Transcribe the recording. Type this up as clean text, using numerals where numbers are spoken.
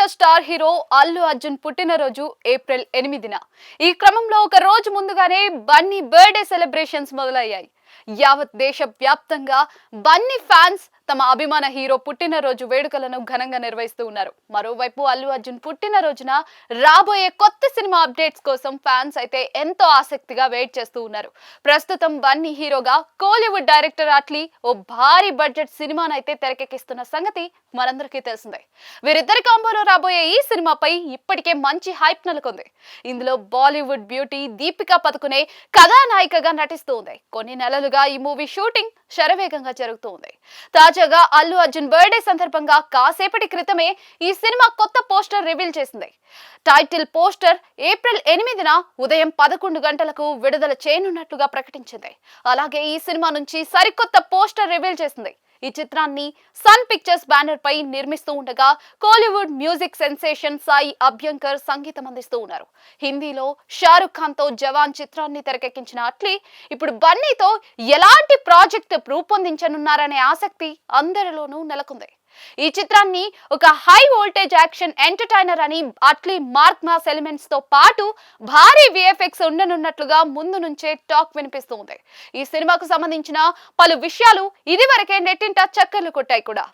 Senior star hero Allu Arjun పుట్టినరోజు April 8న. ఈ క్రమంలో ఒక రోజు ముందుగానే బన్నీ బర్త్డే సెలబ్రేషన్స్ మొదలయ్యాయి. యావత్ దేశ వ్యాప్తంగా బన్నీ ఫ్యాన్స్ తమ అభిమాన హీరో పుట్టినరోజు వేడుకలను ఘనంగా నిర్వహిస్తూ ఉన్నారు. మరోవైపు అల్లు అర్జున్ పుట్టినరోజున రాబోయే కొత్త సినిమా అప్డేట్స్ కోసం ఫ్యాన్స్ అయితే ఎంతో ఆసక్తిగా వెయిట్ చేస్తూ ఉన్నారు. ప్రస్తుతం బన్నీ హీరోగా కోలీవుడ్ డైరెక్టర్ అట్లీ ఓ భారీ బడ్జెట్ సినిమాను అయితే తెరకెక్కిస్తున్న సంగతి మనందరికీ తెలిసిందే. వీరిద్దరి కాంబోలో రాబోయే ఈ సినిమాపై ఇప్పటికే మంచి హైప్ నెలకొంది. ఇందులో బాలీవుడ్ బ్యూటీ దీపికా పదుకునే కథానాయికగా నటిస్తూ ఉంది. కొన్ని నెలలుగా ఈ మూవీ షూటింగ్ శరవేగంగా జరుగుతూ ఉంది. తాజాగా అల్లు అర్జున్ బర్త్డే సందర్భంగా కాసేపటి క్రితమే ఈ సినిమా కొత్త పోస్టర్ రివీల్ చేసింది. టైటిల్ పోస్టర్ ఏప్రిల్ 8న ఉదయం 11 గంటలకు విడుదల చేయనున్నట్లుగా ప్రకటించింది. అలాగే ఈ సినిమా నుంచి సరికొత్త పోస్టర్ రివీల్ చేసింది. ఈ చిత్రాన్ని సన్ పిక్చర్స్ బ్యానర్ పై నిర్మిస్తూ ఉండగా కోలీవుడ్ మ్యూజిక్ సెన్సేషన్ సాయి అభ్యంకర్ సంగీతం అందిస్తూ ఉన్నారు. హిందీలో షారుఖ్ ఖాన్ తో జవాన్ చిత్రాన్ని తెరకెక్కించిన అట్లీ ఇప్పుడు బన్నీతో ఎలాంటి ప్రాజెక్ట్ రూపొందించనున్నారనే ఆసక్తి అందరిలోనూ నెలకొంది. ఈ చిత్రాన్ని ఒక హై వోల్టేజ్ యాక్షన్ ఎంటర్టైనర్ అని అట్లీ మార్క్ మాస్ ఎలిమెంట్స్ తో పాటు భారీ విఎఫ్ఎక్స్ ఉండనున్నట్లుగా ముందు నుంచే టాక్ వినిపిస్తుంది. ఈ సినిమాకు సంబంధించిన పలు విషయాలు ఇదివరకే నెట్టింట చక్కర్లు కొట్టాయి కూడా.